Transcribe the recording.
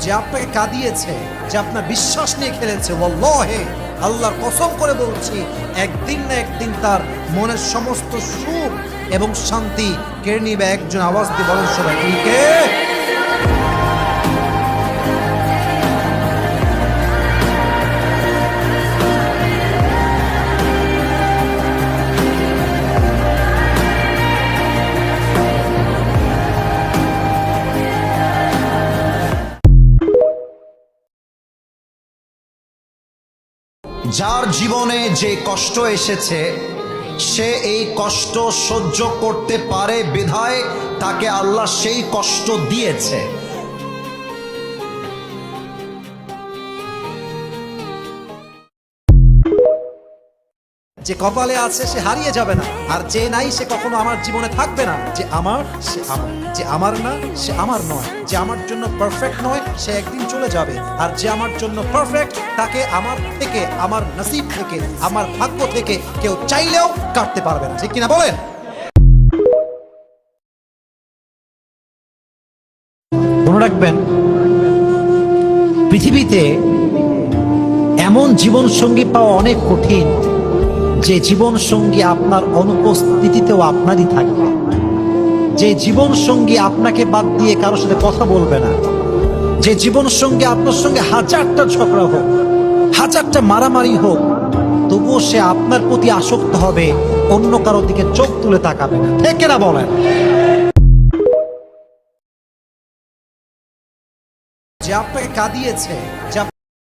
যে আপনাকে কাঁদিয়েছে, যে আপনার বিশ্বাস নিয়ে খেলেছে, ওয়াল্লাহি আল্লাহর কসম করে বলছি, একদিন না একদিন তার মনের সমস্ত সুখ এবং শান্তি কেড়ে নিবে একজন। আওয়াজ দিয়ে বলেন সবাই, তিনি কে? যার জীবনে যে কষ্ট এসেছে সে এই কষ্ট সহ্য করতে পারে বিধায় তাকে আল্লাহ সেই কষ্ট দিয়েছে। যে কপালে আছে সে হারিয়ে যাবে না, আর যে নাই সে কখনো আমার জীবনে থাকবে না। যে আমার সে আমার, যে আমার না সে আমার নয়, যে আমার জন্য পারফেক্ট নয় সে একদিন চলে যাবে, আর যে আমার জন্য পারফেক্ট তাকে আমার থেকে, আমার নসিব থেকে, আমার ভাগ্য থেকে কেউ চাইলেও কাটতে পারবে না। ঠিক কিনা বলেন? মনে রাখবেন, পৃথিবীতে এমন জীবন সঙ্গী পাওয়া অনেক কঠিন যে জীবন সঙ্গী আপনার অনুপস্থিতিতেও আপনারই থাকবে, যে জীবন সঙ্গী আপনাকে বাদ দিয়ে কারোর সাথে কথা বলবে না, যে জীবন সঙ্গী আপনার সঙ্গে হাজারটা ঝগড়া হোক, হাজারটা মারামারি হোক, তবুও সে আপনার প্রতি আসক্ত হবে, অন্য কারোর দিকে চোখ তুলে তাকাবে না। ঠিক না বলেন? যে আপনাকে কাঁদিয়েছে, যে